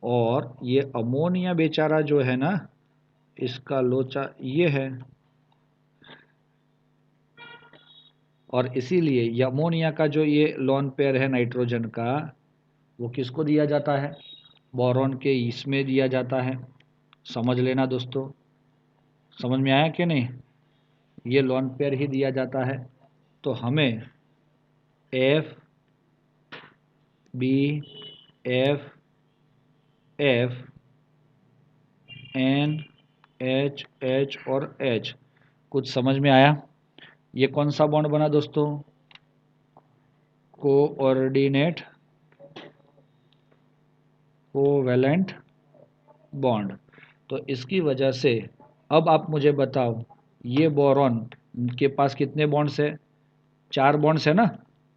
और ये अमोनिया बेचारा जो है ना, इसका लोचा ये है, और इसीलिए ये अमोनिया का जो ये लोन पेयर है नाइट्रोजन का, वो किसको दिया जाता है, बोरॉन के इसमें दिया जाता है। समझ लेना दोस्तों, समझ में आया कि नहीं, ये लोन पेयर ही दिया जाता है। तो हमें F B F F N H H और एच, कुछ समझ में आया। ये कौन सा बॉन्ड बना दोस्तों, कोऑर्डिनेट कोवैलेंट बॉन्ड। तो इसकी वजह से अब आप मुझे बताओ, ये बोरॉन के पास कितने बॉन्ड्स है, 4 बॉन्ड्स है ना,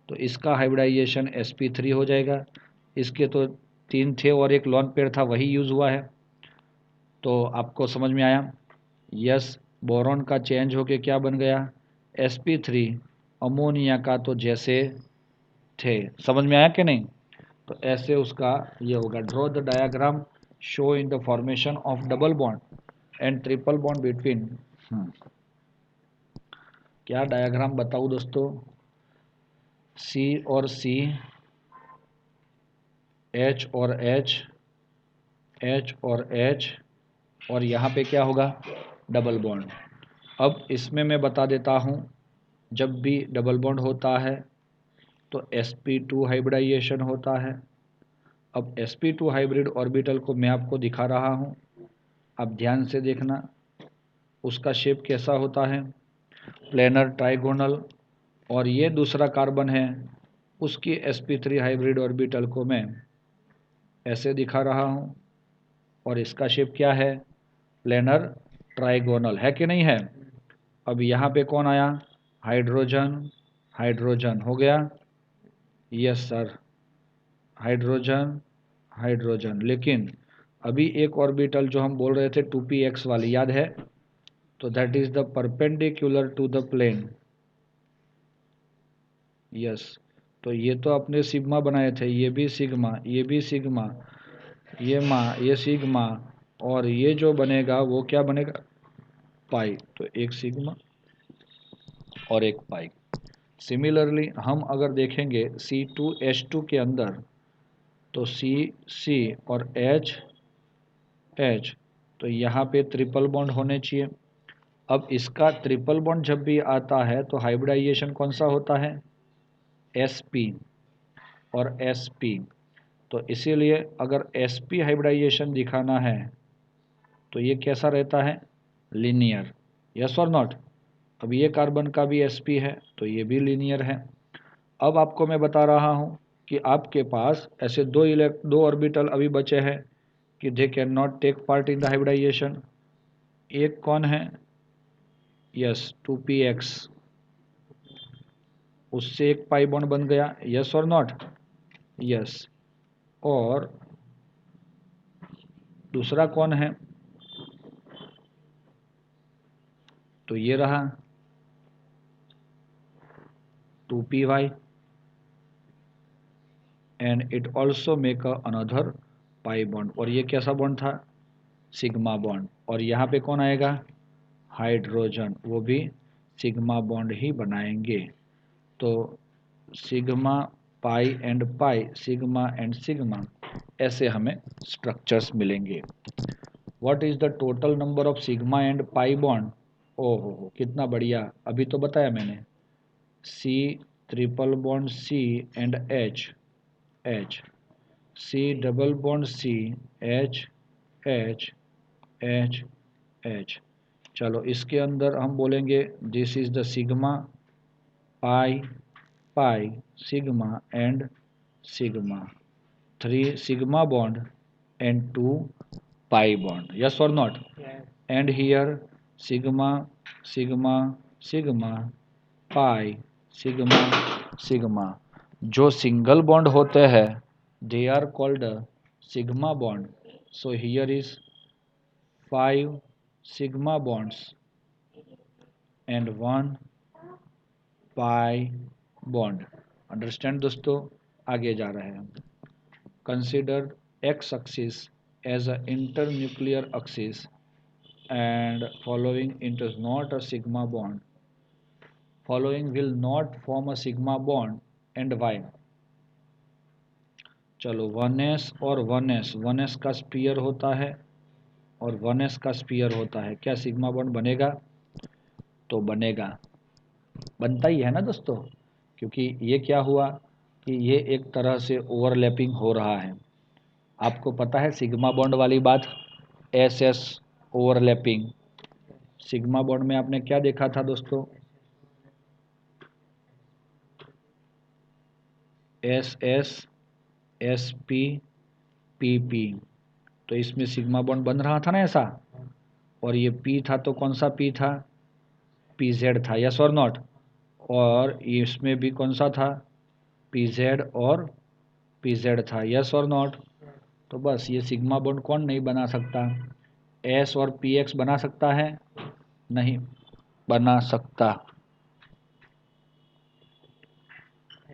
तो इसका हाइब्रिडाइजेशन sp3 हो जाएगा। इसके तो 3 थे और एक लॉन पेयर था, वही यूज़ हुआ है। तो आपको समझ में आया, यस, बोरॉन का चेंज होके क्या बन गया sp3, अमोनिया का तो जैसे थे, समझ में आया कि नहीं। तो ऐसे उसका ये होगा, draw the diagram show in the formation of double bond and triple bond between. क्या डायग्राम बताऊँ दोस्तों, C और C, H और H, H और H, और यहाँ पे क्या होगा, डबल बॉन्ड। अब इसमें मैं बता देता हूँ, जब भी डबल बॉन्ड होता है तो sp2 हाइब्रिडाइजेशन होता है। अब sp2 हाइब्रिड ऑर्बिटल को मैं आपको दिखा रहा हूँ, आप ध्यान से देखना उसका शेप कैसा होता है, प्लेनर ट्राइगोनल। और ये दूसरा कार्बन है, उसकी sp3 हाइब्रिड ऑर्बिटल को मैं ऐसे दिखा रहा हूँ, और इसका शेप क्या है, प्लेनर ट्राइगोनल, है कि नहीं है। अब यहाँ पे कौन आया, हाइड्रोजन, हाइड्रोजन हो गया, यस सर, हाइड्रोजन, हाइड्रोजन। लेकिन अभी एक ऑर्बिटल जो हम बोल रहे थे 2px वाली, याद है, तो that is the perpendicular to the plane, yes. तो ये तो अपने सिग्मा बनाए थे, ये भी सिग्मा, ये भी सिग्मा, ये सिग्मा, और ये जो बनेगा वो क्या बनेगा, पाई। तो एक सिग्मा और एक पाई। सिमिलरली हम अगर देखेंगे C2H2 के अंदर, तो C और H, तो यहाँ पे ट्रिपल बॉन्ड होने चाहिए। अब इसका ट्रिपल बॉन्ड जब भी आता है तो हाइब्रिडाइजेशन कौन सा होता है, sp और sp। तो इसीलिए अगर sp हाइब्रिडाइजेशन दिखाना है तो ये कैसा रहता है, लीनियर, यस और नॉट। अब ये कार्बन का भी sp है तो ये भी लीनियर है। अब आपको मैं बता रहा हूँ कि आपके पास ऐसे दो ऑर्बिटल अभी बचे हैं कि they can not take part in the hybridization. एक कौन है, यस 2px, उससे एक पाई बॉन्ड बन गया, यस और नॉट, यस। और दूसरा कौन है, तो ये रहा 2py, and it also make another pi bond. और ये कैसा बॉन्ड था, सिग्मा बॉन्ड। और यहाँ पे कौन आएगा, हाइड्रोजन, वो भी सिग्मा बॉन्ड ही बनाएंगे। तो sigma pi, sigma and sigma, ऐसे हमें स्ट्रक्चर्स मिलेंगे। What is the total number of sigma and pi bond, ओहो कितना बढ़िया, अभी तो बताया मैंने, C triple bond C and H, C double bond C, H H H H. चलो इसके अंदर हम बोलेंगे this is the sigma, pi, pi, sigma and sigma, 3 sigma bond and 2 pi bond, yes or not, yes. And here sigma, sigma, sigma, pi, sigma, sigma, जो single bond होते हैं they are called sigma bond. So here is 5 sigma bonds and 1 pi bond. Understand दोस्तों, आगे जा रहे हैं हम। Consider x-axis as an internuclear axis and following it is not a sigma bond. Following will not form a sigma bond and why? चलो 1s और 1s, 1s का spear होता है और 1s का स्पीयर होता है, क्या सिग्मा बॉन्ड बनेगा, तो बनेगा, बनता ही है ना दोस्तों, क्योंकि ये क्या हुआ कि ये एक तरह से ओवरलैपिंग हो रहा है। आपको पता है सिग्मा बॉन्ड वाली बात, S S overlapping. Sigma bond में आपने क्या देखा था दोस्तों, S S, S P, P P. तो इसमें सिग्मा बॉन्ड बन रहा था ना ऐसा, और ये पी था तो कौन सा पी था, पी जेड था, यस और नॉट। और इसमें भी कौन सा था, पी जेड और पी जेड था, यस और नॉट। तो बस ये सिग्मा बॉन्ड कौन नहीं बना सकता, एस और पी एक्स बना सकता है, नहीं बना सकता।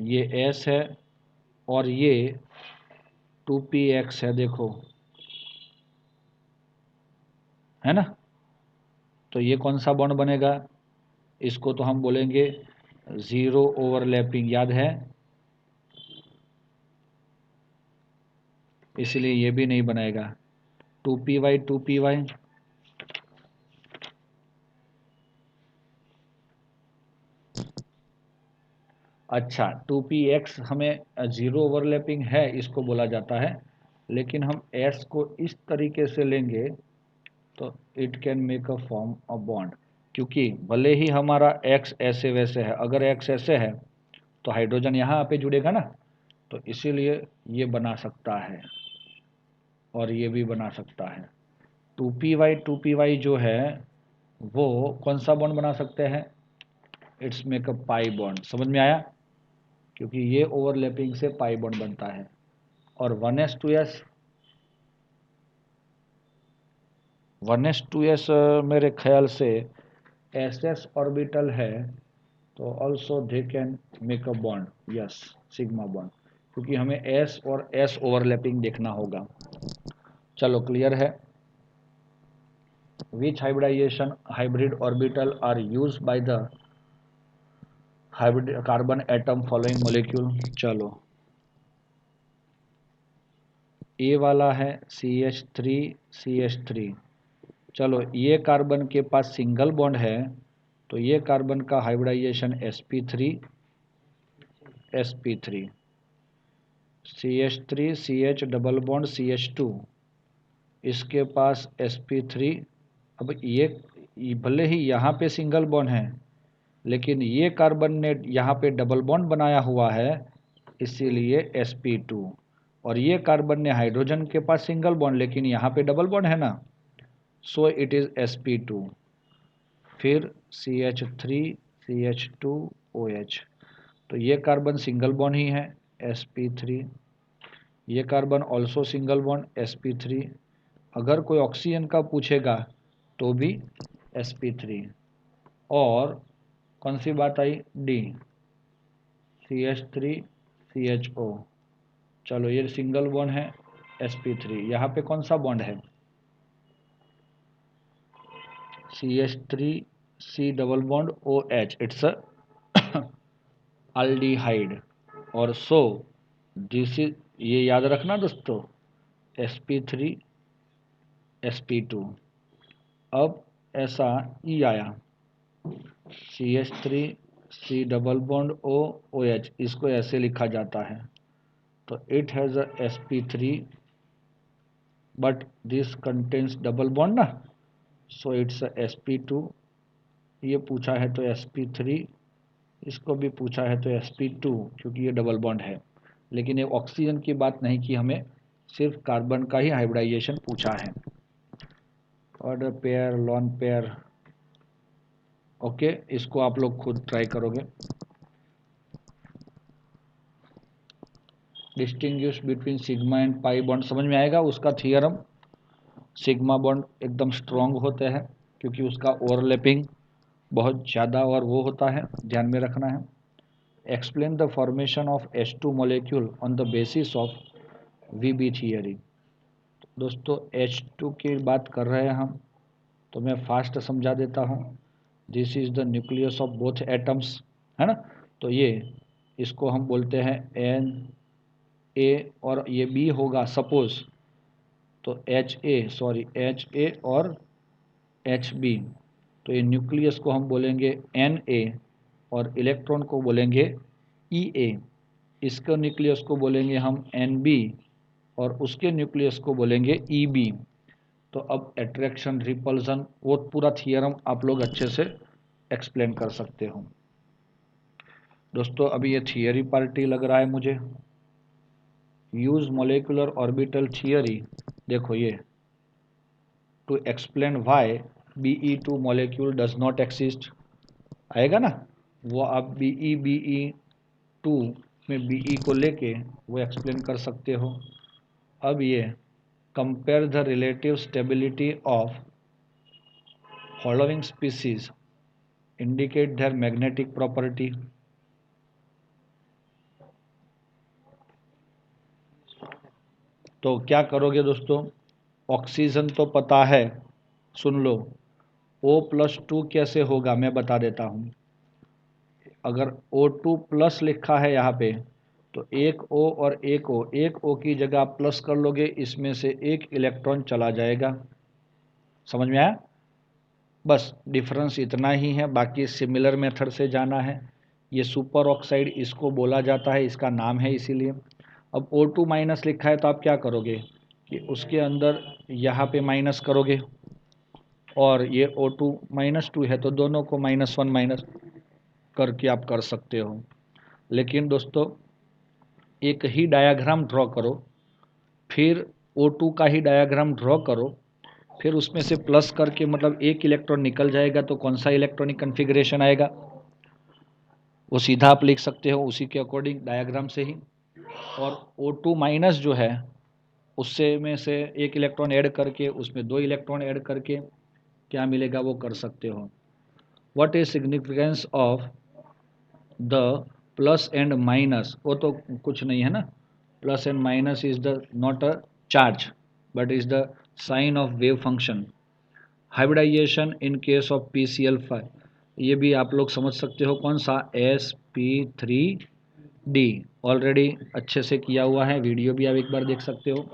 ये एस है और ये 2px है, देखो है ना। तो ये कौन सा बॉन्ड बनेगा, इसको तो हम बोलेंगे जीरो ओवरलैपिंग, याद है, इसलिए ये भी नहीं बनाएगा। 2py, 2py, अच्छा 2px हमें जीरो ओवरलैपिंग है इसको बोला जाता है, लेकिन हम s को इस तरीके से लेंगे तो it can make a form a bond, क्योंकि भले ही हमारा x ऐसे वैसे है, अगर x ऐसे है तो हाइड्रोजन यहाँ पे जुड़ेगा ना, तो इसीलिए ये बना सकता है और ये भी बना सकता है। 2py जो है वो कौन सा बॉन्ड बना सकते हैं, it's make a pi bond. समझ में आया, क्योंकि ये ओवरलैपिंग से पाई बॉन्ड बनता है। और 1s2s 1s2s मेरे ख्याल से ss ऑर्बिटल है, तो also they can make a bond, yes sigma bond, क्योंकि हमें s और s ओवरलैपिंग देखना होगा। चलो क्लियर है। Which hybrid orbital are use by the hybrid carbon atom following molecule. चलो ए वाला है CH3 चलो ये कार्बन के पास सिंगल बॉन्ड है, तो ये कार्बन का hybridisation sp3 CH3 CH double bond CH2, इसके पास sp3। अब ये भले ही यहाँ पे सिंगल बॉन्ड है, लेकिन ये कार्बन ने यहाँ पे डबल बॉन्ड बनाया हुआ है, इसीलिए sp2। और ये कार्बन ने हाइड्रोजन के पास सिंगल बॉन्ड, लेकिन यहाँ पे डबल बॉन्ड है ना, सो इट इज़ sp2। फिर CH3 CH2OH, तो ये कार्बन सिंगल बॉन्ड ही है sp3, ये carbon also single bond sp3। अगर कोई ऑक्सीजन का पूछेगा तो भी sp3। और कौन सी बात आई, D CH3 CHO, चलो ये सिंगल बॉन्ड है sp3। यहाँ पे कौन सा बॉन्ड है, CH3 C double bond OH, it's a aldehyde. और सो दिस इज, ये याद रखना दोस्तों, sp3 sp2। अब ऐसा E आया CH3 C double bond OH, इसको ऐसे लिखा जाता है, तो it has a sp3 but this contains double bond ना, सो इट्स अ sp2। ये पूछा है तो sp3, इसको भी पूछा है तो sp2, क्योंकि ये डबल बॉन्ड है। लेकिन ये ऑक्सीजन की बात नहीं की, हमें सिर्फ कार्बन का ही हाइब्रिडाइजेशन पूछा है। Order pair, lone pair, okay, इसको आप लोग खुद ट्राई करोगे। Distinguish between sigma and pi bond समझ में आएगा उसका थियरम। सिग्मा बॉन्ड एकदम स्ट्रॉन्ग होते हैं, क्योंकि उसका ओवरलैपिंग बहुत ज़्यादा और वो होता है, ध्यान में रखना है। Explain the formation of H2 molecule on the basis of VB theory. दोस्तों H2 की बात कर रहे हैं हम, तो मैं फास्ट समझा देता हूँ। This is the nucleus of both atoms, है ना, तो ये इसको हम बोलते हैं Na और ये B होगा सपोज, तो Ha और Hb, तो ये न्यूक्लियस को हम बोलेंगे Na और इलेक्ट्रॉन को बोलेंगे Ea। इसके न्यूक्लियस को बोलेंगे हम Nb और उसके न्यूक्लियस को बोलेंगे Eb। तो अब अट्रैक्शन रिपल्सन वो पूरा थियरम आप लोग अच्छे से एक्सप्लेन कर सकते हो। दोस्तों अभी ये थियरी पार्टी लग रहा है मुझे। यूज मोलिकुलर ऑर्बिटल थियरी, देखो ये to explain why Be2 molecule does not exist आएगा ना, वो आप Be2 में Be को लेके वो एक्सप्लेन कर सकते हो। अब ये compare the relative stability of following species indicate their magnetic property. तो क्या करोगे दोस्तों, ऑक्सीजन तो पता है, सुन लो O+2 कैसे होगा मैं बता देता हूँ। अगर O2+ लिखा है यहाँ पे, तो एक O और एक O की जगह आप प्लस कर लोगे, इसमें से एक इलेक्ट्रॉन चला जाएगा। समझ में आया, बस डिफरेंस इतना ही है, बाकी सिमिलर मेथड से जाना है। ये सुपर ऑक्साइड इसको बोला जाता है, इसका नाम है इसीलिए। अब O2 माइनस लिखा है तो आप क्या करोगे कि उसके अंदर यहाँ पे माइनस करोगे, और ये O2 -2 है तो दोनों को -1 माइनस करके आप कर सकते हो। लेकिन दोस्तों एक ही डायाग्राम ड्रॉ करो, फिर O2 का ही डायाग्राम ड्रॉ करो, फिर उसमें से प्लस करके मतलब एक इलेक्ट्रॉन निकल जाएगा तो कौन सा इलेक्ट्रॉनिक कन्फिग्रेशन आएगा वो सीधा आप लिख सकते हो उसी के अकॉर्डिंग डायग्राम से ही। और O2 माइनस जो है उससे में से एक इलेक्ट्रॉन ऐड करके उसमें 2 इलेक्ट्रॉन ऐड करके क्या मिलेगा वो कर सकते हो। What is significance of the plus and minus, वो तो कुछ नहीं है ना, plus and minus is the not a charge but is the sign of wave function. Hybridization in case of PCl5, ये भी आप लोग समझ सकते हो कौन सा, sp3d ऑलरेडी अच्छे से किया हुआ है, वीडियो भी आप एक बार देख सकते हो।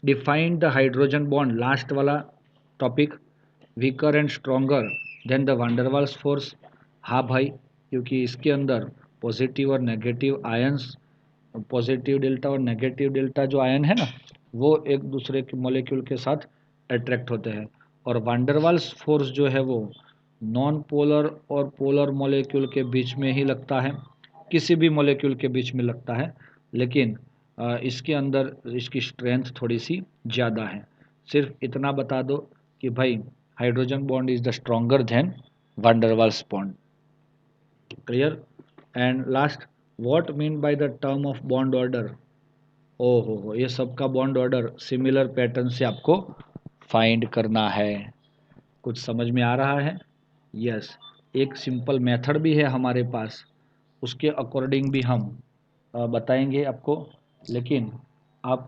Define the hydrogen bond, last वाला topic, weaker and stronger than the van der Waals force. हाँ भाई, क्योंकि इसके अंदर पॉजिटिव और नेगेटिव आयंस, पॉजिटिव डेल्टा और नेगेटिव डेल्टा जो आयन है ना वो एक दूसरे के मॉलिक्यूल के साथ अट्रैक्ट होते हैं। और वांडरवाल्स फोर्स जो है वो नॉन पोलर और पोलर मॉलिक्यूल के बीच में ही लगता है, किसी भी मॉलिक्यूल के बीच में लगता है, लेकिन इसके अंदर इसकी स्ट्रेंथ थोड़ी सी ज़्यादा है। सिर्फ इतना बता दो कि भाई hydrogen bond is the stronger than van der Waals bond. Clear? And last, what mean by the term of bond order. ओ हो, ये सबका बॉन्ड ऑर्डर सिमिलर पैटर्न से आपको फाइंड करना है। कुछ समझ में आ रहा है? यस। एक सिंपल मेथड भी है हमारे पास, उसके अकॉर्डिंग भी हम बताएंगे आपको, लेकिन आप